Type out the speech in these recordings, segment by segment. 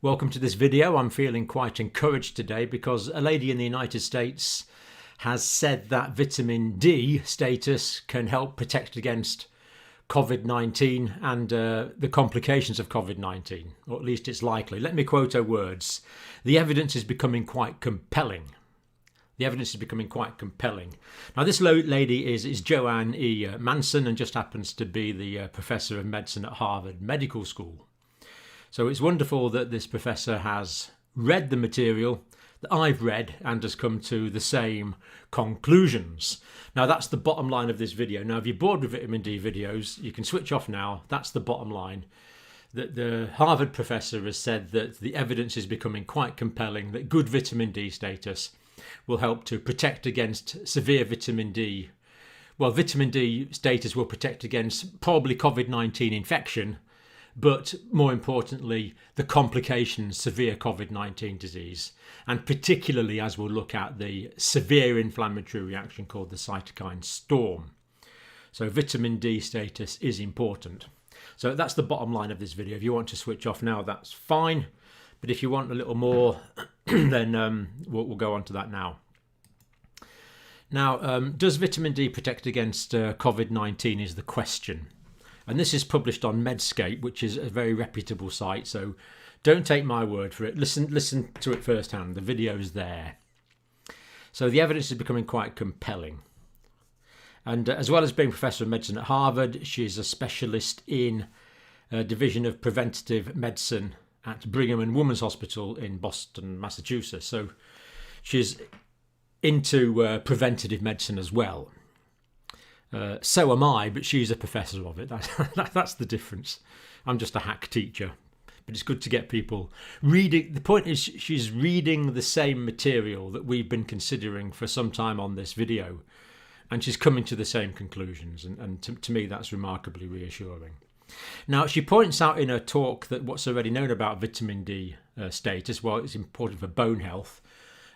Welcome to this video. I'm feeling quite encouraged today because a lady in the United States has said that vitamin D status can help protect against COVID-19 and the complications of COVID-19, or at least it's likely. Let me quote her words. The evidence is becoming quite compelling. The evidence is becoming quite compelling. Now, this lady is Joanne E. Manson and just happens to be the professor of medicine at Harvard Medical School. So it's wonderful that this professor has read the material that I've read and has come to the same conclusions. Now, that's the bottom line of this video. Now, if you're bored with vitamin D videos, you can switch off now. That's the bottom line. That the Harvard professor has said that the evidence is becoming quite compelling that good vitamin D status will help to protect against severe vitamin D. Well, vitamin D status will protect against probably COVID-19 infection, but more importantly, the complications, severe COVID-19 disease, and particularly as we'll look at the severe inflammatory reaction called the cytokine storm. So vitamin D status is important. So that's the bottom line of this video. If you want to switch off now, that's fine. But if you want a little more, then we'll go on to that now. Now, does vitamin D protect against COVID-19 is the question. And this is published on Medscape, which is a very reputable site. So don't take my word for it. Listen to it firsthand. The video is there. So the evidence is becoming quite compelling. And as well as being professor of medicine at Harvard, she's a specialist in a division of preventative medicine at Brigham and Women's Hospital in Boston, Massachusetts. So she's into preventative medicine as well. So am I, but she's a professor of it. That's the difference. I'm just a hack teacher. But it's good to get people reading. The point is she's reading the same material that we've been considering for some time on this video. And she's coming to the same conclusions. And to me, that's remarkably reassuring. Now, she points out in her talk that what's already known about vitamin D status, well, it's important for bone health.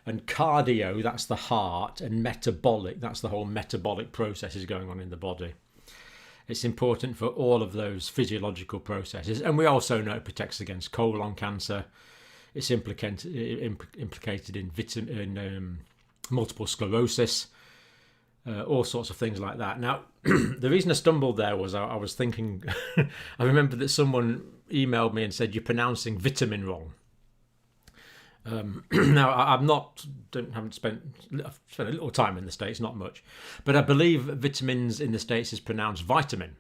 And cardio, that's the heart, and metabolic, that's the whole metabolic processes going on in the body. It's important for all of those physiological processes. And we also know it protects against colon cancer. It's implicated in multiple sclerosis, all sorts of things like that. Now, the reason I stumbled there was I was thinking, I remember that someone emailed me and said, you're pronouncing vitamin wrong. Now, I've spent a little time in the States, not much, but I believe vitamins in the States is pronounced vitamin.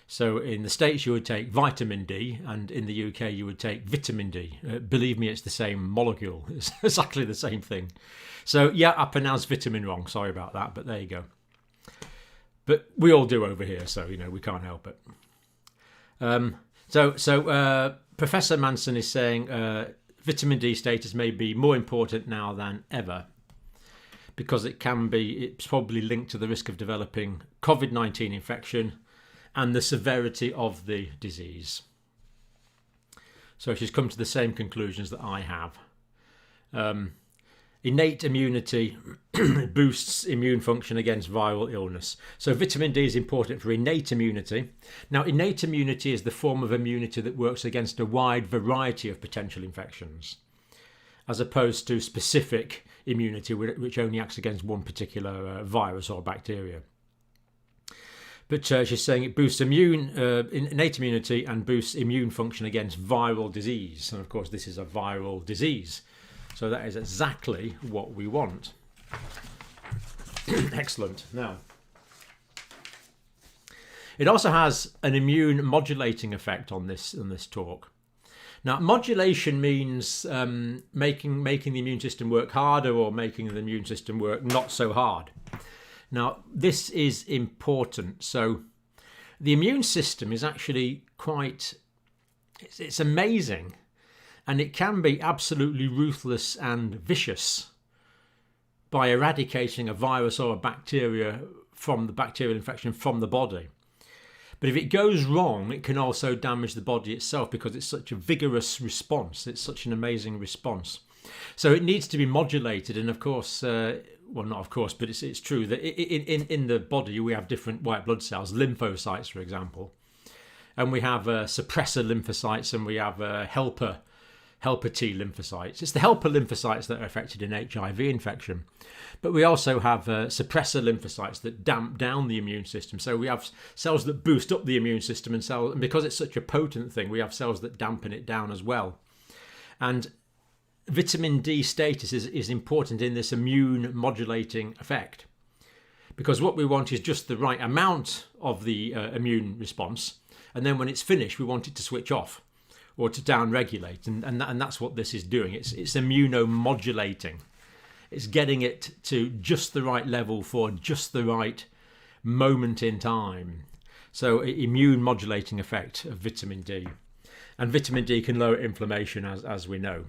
So in the States, you would take vitamin D, and in the UK, you would take vitamin D. Believe me, it's the same molecule. It's exactly the same thing. So yeah, I pronounced vitamin wrong. Sorry about that, but there you go. But we all do over here, so, we can't help it. So Professor Manson is saying vitamin D status may be more important now than ever because it's probably linked to the risk of developing COVID-19 infection and the severity of the disease. So she's come to the same conclusions that I have. Innate immunity boosts immune function against viral illness. So vitamin D is important for innate immunity. Now, innate immunity is the form of immunity that works against a wide variety of potential infections, as opposed to specific immunity, which only acts against one particular virus or bacteria. But she's saying it boosts innate immunity and boosts immune function against viral disease. And of course, this is a viral disease. So that is exactly what we want. Excellent. Now, it also has an immune modulating effect on this talk. Now, modulation means making the immune system work harder or making the immune system work not so hard. Now, this is important. So the immune system is actually it's amazing. And it can be absolutely ruthless and vicious by eradicating a virus or a bacteria from the bacterial infection from the body. But if it goes wrong, it can also damage the body itself because it's such a vigorous response. It's such an amazing response. So it needs to be modulated. And of course, well, not of course, but it's true that in the body we have different white blood cells, lymphocytes, for example. And we have suppressor lymphocytes and we have helper helper T lymphocytes. It's the helper lymphocytes that are affected in HIV infection. But we also have suppressor lymphocytes that damp down the immune system. So we have cells that boost up the immune system, and because it's such a potent thing, we have cells that dampen it down as well. And vitamin D status is important in this immune modulating effect, because what we want is just the right amount of the immune response, and then when it's finished we want it to switch off or to down-regulate, and that's what this is doing. It's immunomodulating. It's getting it to just the right level for just the right moment in time. So immune modulating effect of vitamin D. And vitamin D can lower inflammation, as we know.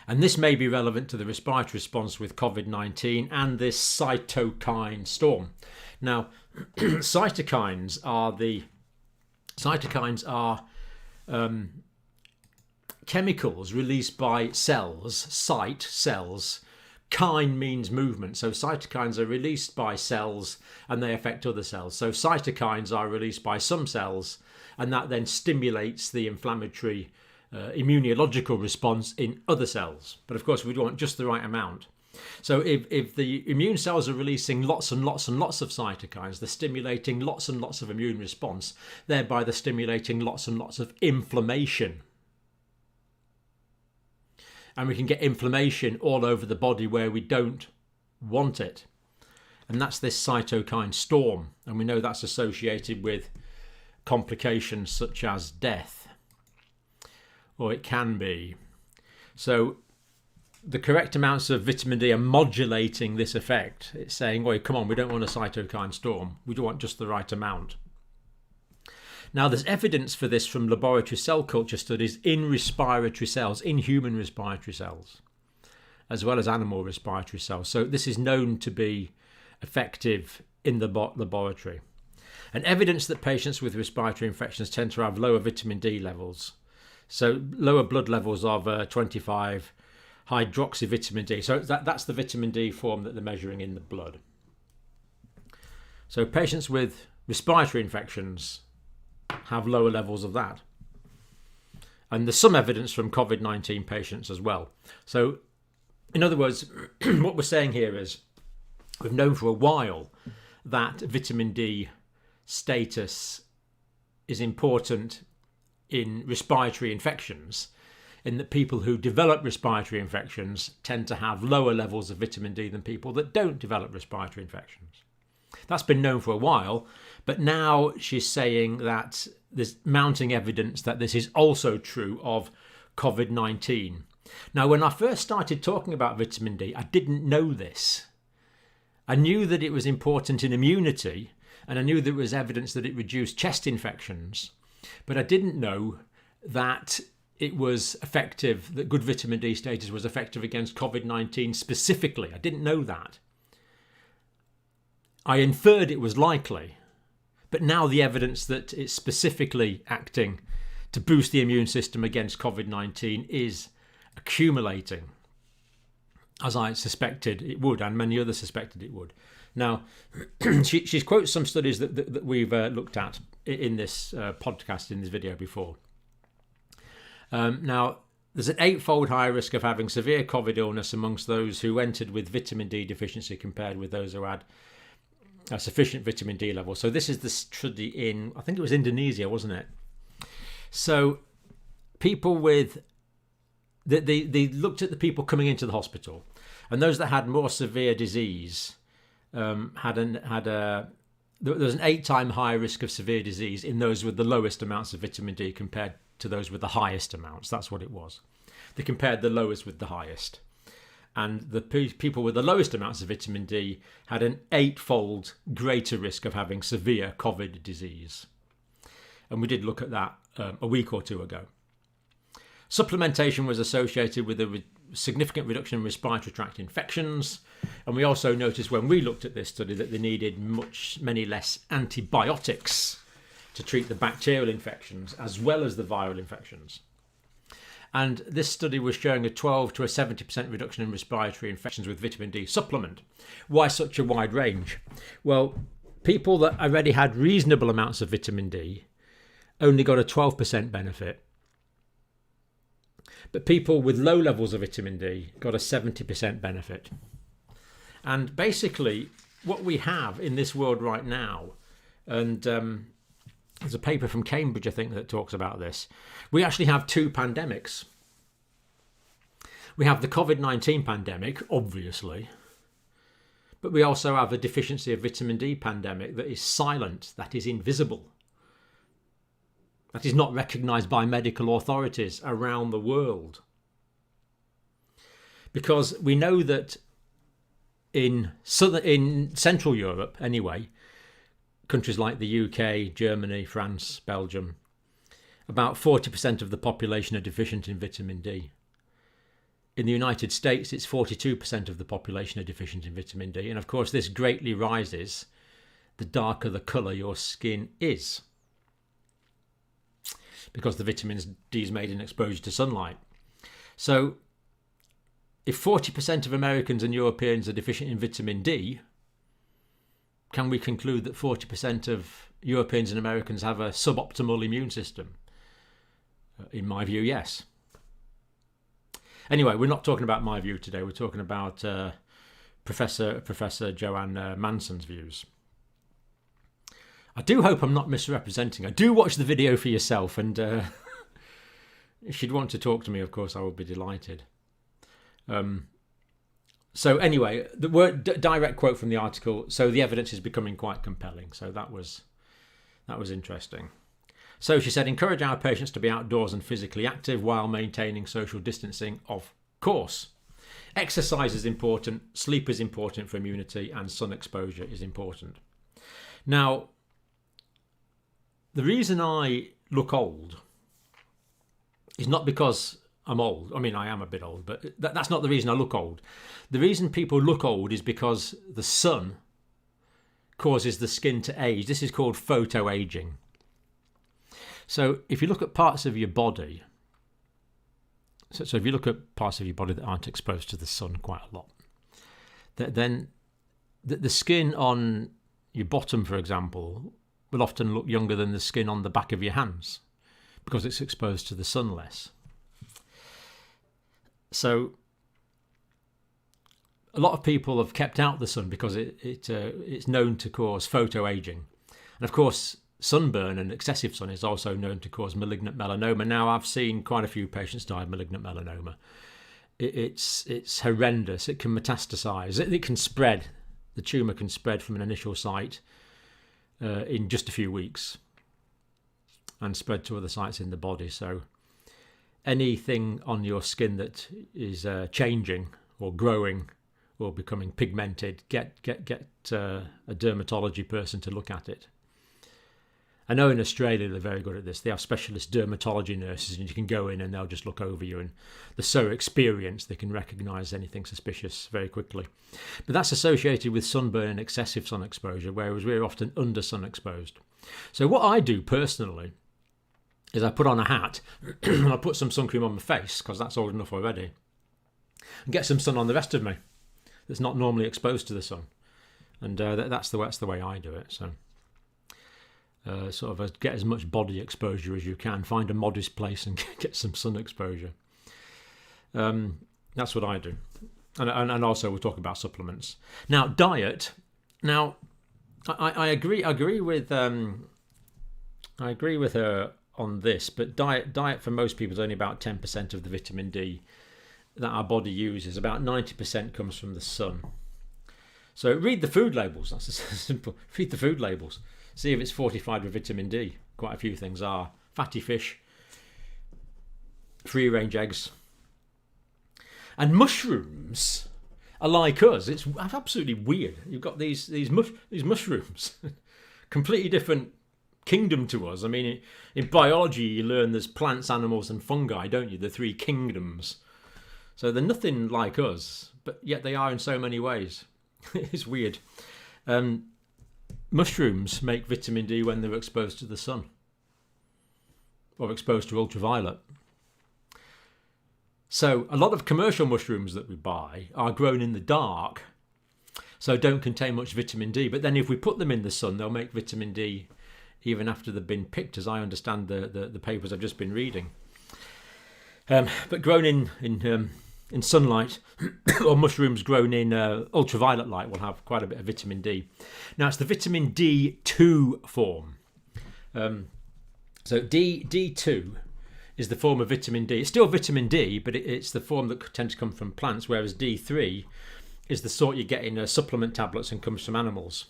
And this may be relevant to the respiratory response with COVID-19 and this cytokine storm. Now, cytokines are chemicals released by cells. Cells. Kine means movement. So cytokines are released by cells and they affect other cells. So cytokines are released by some cells, and that then stimulates the inflammatory immunological response in other cells. But of course, we want just the right amount. So if the immune cells are releasing lots and lots and lots of cytokines, they're stimulating lots and lots of immune response, thereby they're stimulating lots and lots of inflammation. And we can get inflammation all over the body where we don't want it. And that's this cytokine storm. And we know that's associated with complications such as death, or it can be. So the correct amounts of vitamin D are modulating this effect. It's saying, well, come on, we don't want a cytokine storm. We do want just the right amount. Now, there's evidence for this from laboratory cell culture studies in respiratory cells, in human respiratory cells, as well as animal respiratory cells. So this is known to be effective in the laboratory. And evidence that patients with respiratory infections tend to have lower vitamin D levels. So lower blood levels of 25 hydroxyvitamin D. So that's the vitamin D form that they're measuring in the blood. So patients with respiratory infections have lower levels of that. And there's some evidence from COVID-19 patients as well. So in other words, what we're saying here is we've known for a while that vitamin D status is important in respiratory infections, in that people who develop respiratory infections tend to have lower levels of vitamin D than people that don't develop respiratory infections. That's been known for a while, but now she's saying that there's mounting evidence that this is also true of COVID-19. Now, when I first started talking about vitamin D, I didn't know this. I knew that it was important in immunity, and I knew there was evidence that it reduced chest infections, but I didn't know that it was effective, that good vitamin D status was effective against COVID-19 specifically. I didn't know that. I inferred it was likely, but now the evidence that it's specifically acting to boost the immune system against COVID-19 is accumulating, as I suspected it would, and many others suspected it would. Now, she quotes some studies that we've looked at in this podcast, in this video before. Now, there's an 8-fold higher risk of having severe COVID illness amongst those who entered with vitamin D deficiency compared with those who had a sufficient vitamin D level. So this is the study in, I think it was Indonesia, wasn't it? So people with, they looked at the people coming into the hospital, and those that had more severe disease there was an 8-time higher risk of severe disease in those with the lowest amounts of vitamin D compared to those with the highest amounts. That's what it was. They compared the lowest with the highest. And the people with the lowest amounts of vitamin D had an 8-fold greater risk of having severe COVID disease. And we did look at that a week or two ago. Supplementation was associated with a significant reduction in respiratory tract infections. And we also noticed when we looked at this study that they needed many less antibiotics to treat the bacterial infections as well as the viral infections. And this study was showing a 12 to a 70% reduction in respiratory infections with vitamin D supplement. Why such a wide range? Well, people that already had reasonable amounts of vitamin D only got a 12% benefit. But people with low levels of vitamin D got a 70% benefit. And basically, what we have in this world right now, and there's a paper from Cambridge, I think, that talks about this. We actually have two pandemics. We have the COVID-19 pandemic, obviously, but we also have a deficiency of vitamin D pandemic that is silent, that is invisible, that is not recognised by medical authorities around the world. Because we know that in Central Europe, anyway, countries like the UK, Germany, France, Belgium, about 40% of the population are deficient in vitamin D. In the United States, it's 42% of the population are deficient in vitamin D. And of course, this greatly rises the darker the colour your skin is, because the vitamin D is made in exposure to sunlight. So if 40% of Americans and Europeans are deficient in vitamin D, can we conclude that 40% of Europeans and Americans have a suboptimal immune system? In my view, yes. Anyway, we're not talking about my view today. We're talking about Professor Joanne Manson's views. I do hope I'm not misrepresenting her. Do watch the video for yourself, and if you'd want to talk to me, of course, I would be delighted. So anyway, the word direct quote from the article. So the evidence is becoming quite compelling. So that was interesting. So she said, encourage our patients to be outdoors and physically active while maintaining social distancing, of course. Exercise is important, sleep is important for immunity, and sun exposure is important. Now, the reason I look old is not because I'm old. I mean, I am a bit old, but that's not the reason I look old. The reason people look old is because the sun causes the skin to age. This is called photoaging. So if you look at parts of your body, so if you look at parts of your body that aren't exposed to the sun quite a lot, then the skin on your bottom, for example, will often look younger than the skin on the back of your hands because it's exposed to the sun less. So a lot of people have kept out the sun because it's known to cause photoaging. And of course, sunburn and excessive sun is also known to cause malignant melanoma. Now, I've seen quite a few patients die of malignant melanoma. It's horrendous. It can metastasize. It can spread. The tumour can spread from an initial site in just a few weeks and spread to other sites in the body. So anything on your skin that is changing or growing or becoming pigmented, get a dermatology person to look at it. I know in Australia they're very good at this. They have specialist dermatology nurses, and you can go in and they'll just look over you, and they're so experienced they can recognise anything suspicious very quickly. But that's associated with sunburn and excessive sun exposure, whereas we're often under sun exposed. So what I do personally is I put on a hat and I put some sun cream on my face, because that's old enough already, and get some sun on the rest of me that's not normally exposed to the sun. And that's the way I do it. So sort of get as much body exposure as you can. Find a modest place and get some sun exposure. That's what I do. And also we'll talk about supplements. Now, diet. Now, I agree with her on this, but diet for most people is only about 10% of the vitamin D that our body uses. About 90% comes from the sun. So read the food labels. That's simple. Read the food labels. See if it's fortified with vitamin D. Quite a few things are. Fatty fish, free-range eggs, and mushrooms are like us. It's absolutely weird. You've got these mushrooms, completely different kingdom to us. I mean, in biology, you learn there's plants, animals, and fungi, don't you? The three kingdoms. So they're nothing like us, but yet they are in so many ways. It's weird. Mushrooms make vitamin D when they're exposed to the sun or exposed to ultraviolet. So a lot of commercial mushrooms that we buy are grown in the dark, so don't contain much vitamin D. But then if we put them in the sun, they'll make vitamin D even after they've been picked, as I understand the papers I've just been reading. But grown in sunlight, or mushrooms grown in ultraviolet light will have quite a bit of vitamin D. Now it's the vitamin D2 form. So D2 is the form of vitamin D. It's still vitamin D, but it's the form that tends to come from plants, whereas D3 is the sort you get in supplement tablets and comes from animals.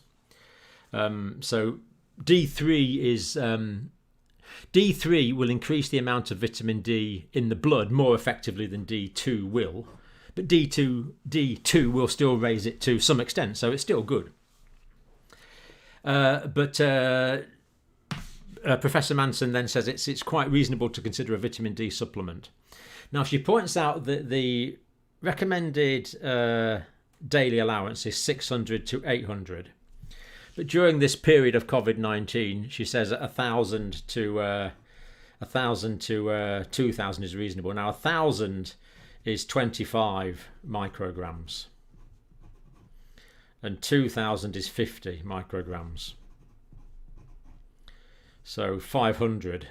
So D3 will increase the amount of vitamin D in the blood more effectively than D2 will, but D2 will still raise it to some extent, so it's still good. But Professor Manson then says it's quite reasonable to consider a vitamin D supplement. Now she points out that the recommended daily allowance is 600 to 800. But during this period of COVID-19, she says 1,000 to 2,000 is reasonable. Now 1,000 is 25 micrograms, and 2,000 is 50 micrograms. So 500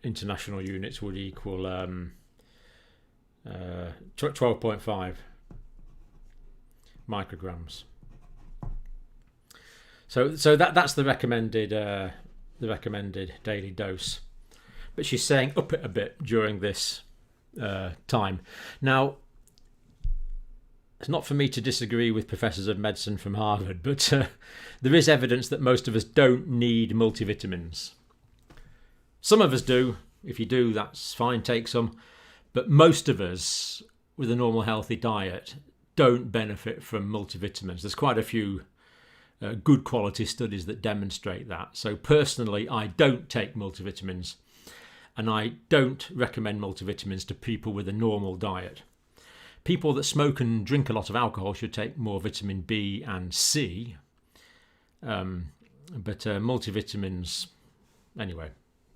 international units would equal 12.5 micrograms. So that's the recommended daily dose. But she's saying up it a bit during this time. Now, it's not for me to disagree with professors of medicine from Harvard, but there is evidence that most of us don't need multivitamins. Some of us do. If you do, that's fine, take some. But most of us with a normal healthy diet don't benefit from multivitamins. There's quite a few good quality studies that demonstrate that. So personally, I don't take multivitamins, and I don't recommend multivitamins to people with a normal diet. People that smoke and drink a lot of alcohol should take more vitamin B and C. But multivitamins, anyway.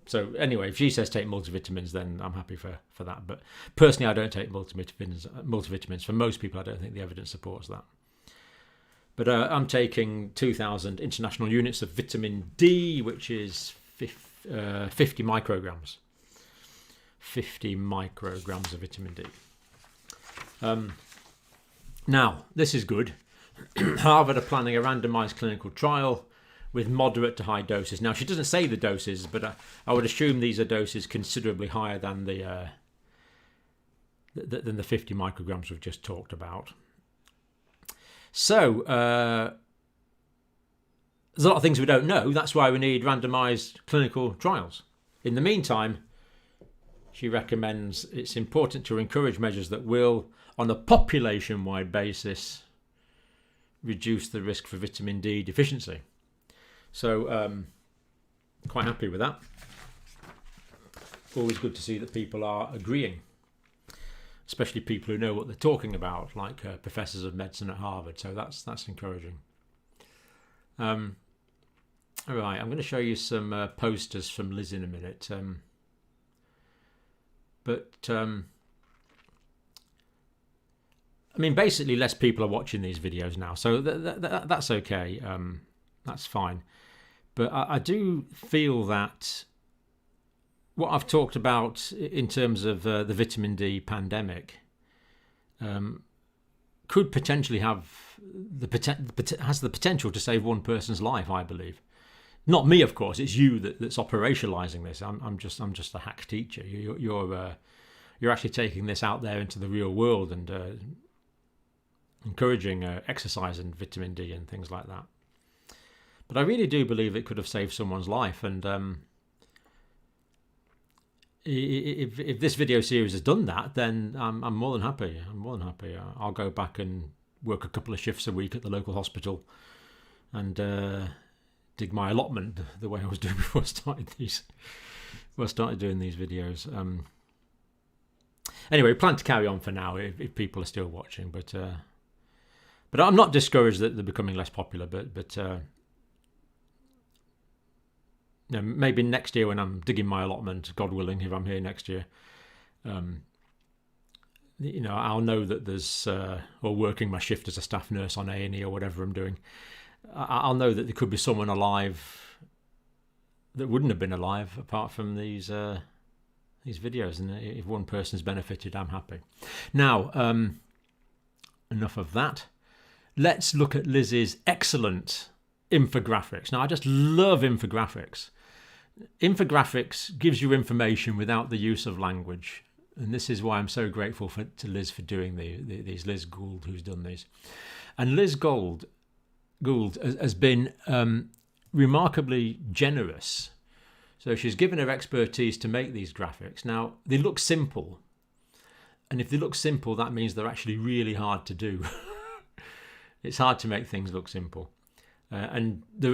So anyway, if she says take multivitamins, then I'm happy for that. But personally, I don't take multivitamins. For most people, I don't think the evidence supports that. But I'm taking 2,000 international units of vitamin D, which is 50 micrograms. 50 micrograms of vitamin D. Now, this is good. Harvard are planning a randomized clinical trial with moderate to high doses. Now, she doesn't say the doses, but I would assume these are doses considerably higher than the 50 micrograms we've just talked about. So, there's a lot of things we don't know. That's why we need randomized clinical trials. In the meantime, she recommends it's important to encourage measures that will, on a population-wide basis, reduce the risk for vitamin D deficiency. So, quite happy with that. Always good to see that people are agreeing, especially people who know what they're talking about, like professors of medicine at Harvard. So that's encouraging. All right, I'm going to show you some posters from Liz in a minute. I mean, basically, less people are watching these videos now, so that's okay. That's fine. But I do feel that what I've talked about in terms of the vitamin D pandemic could potentially have has the potential to save one person's life, I believe. Not me, of course. It's you that's operationalizing this. I'm just a hack teacher. You're actually taking this out there into the real world and encouraging exercise and vitamin D and things like that. But I really do believe it could have saved someone's life. And if this video series has done that, then I'm more than happy. I'll go back and work a couple of shifts a week at the local hospital and dig my allotment the way I was doing before I started doing these videos. Anyway, plan to carry on for now if people are still watching. But I'm not discouraged that they're becoming less popular. But you know, maybe next year when I'm digging my allotment, God willing, if I'm here next year, you know, I'll know that there's or working my shift as a staff nurse on A&E or whatever I'm doing. I'll know that there could be someone alive that wouldn't have been alive apart from these these videos, and if one person's benefited, I'm happy. Now, enough of that. Let's look at Liz's excellent infographics. Now, I just love infographics. Infographics gives you information without the use of language. And this is why I'm so grateful to Liz for doing these. Liz Gould, who's done these. And Liz Gould has been remarkably generous. So she's given her expertise to make these graphics. Now, they look simple. And if they look simple, that means they're actually really hard to do. It's hard to make things look simple.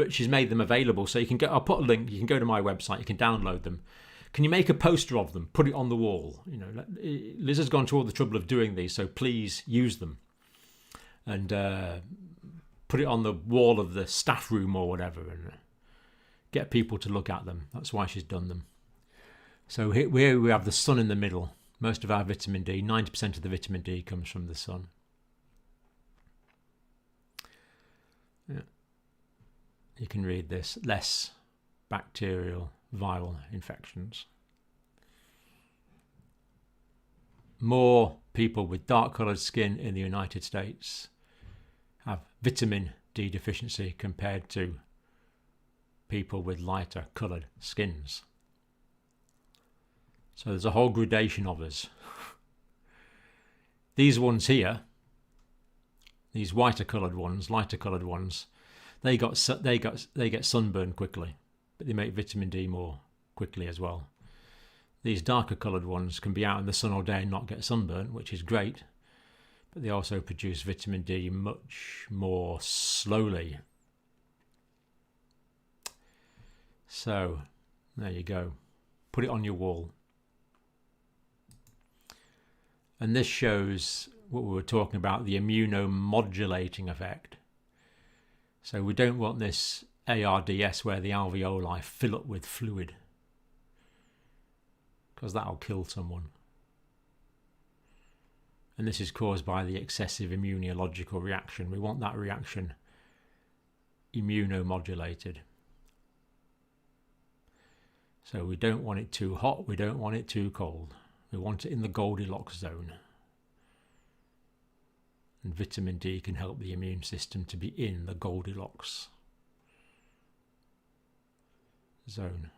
She's made them available. So you can go, I'll put a link, you can go to my website, you can download them. Can you make a poster of them, put it on the wall? You know, Liz has gone to all the trouble of doing these, so please use them. And put it on the wall of the staff room or whatever, and get people to look at them. That's why she's done them. So here we have the sun in the middle. Most of our vitamin D, 90% of the vitamin D comes from the sun. Yeah. You can read this. Less bacterial, viral infections. More people with dark coloured skin in the United States have vitamin D deficiency compared to people with lighter coloured skins. So there's a whole gradation of us. These ones here, these lighter coloured ones, they get sunburned quickly, but they make vitamin D more quickly as well. These darker coloured ones can be out in the sun all day and not get sunburnt, which is great, but they also produce vitamin D much more slowly. So there you go. Put it on your wall. And this shows what we were talking about, the immunomodulating effect. So we don't want this ARDS where the alveoli fill up with fluid, because that'll kill someone. And this is caused by the excessive immunological reaction. We want that reaction immunomodulated. So we don't want it too hot, we don't want it too cold. We want it in the Goldilocks zone. And vitamin D can help the immune system to be in the Goldilocks zone.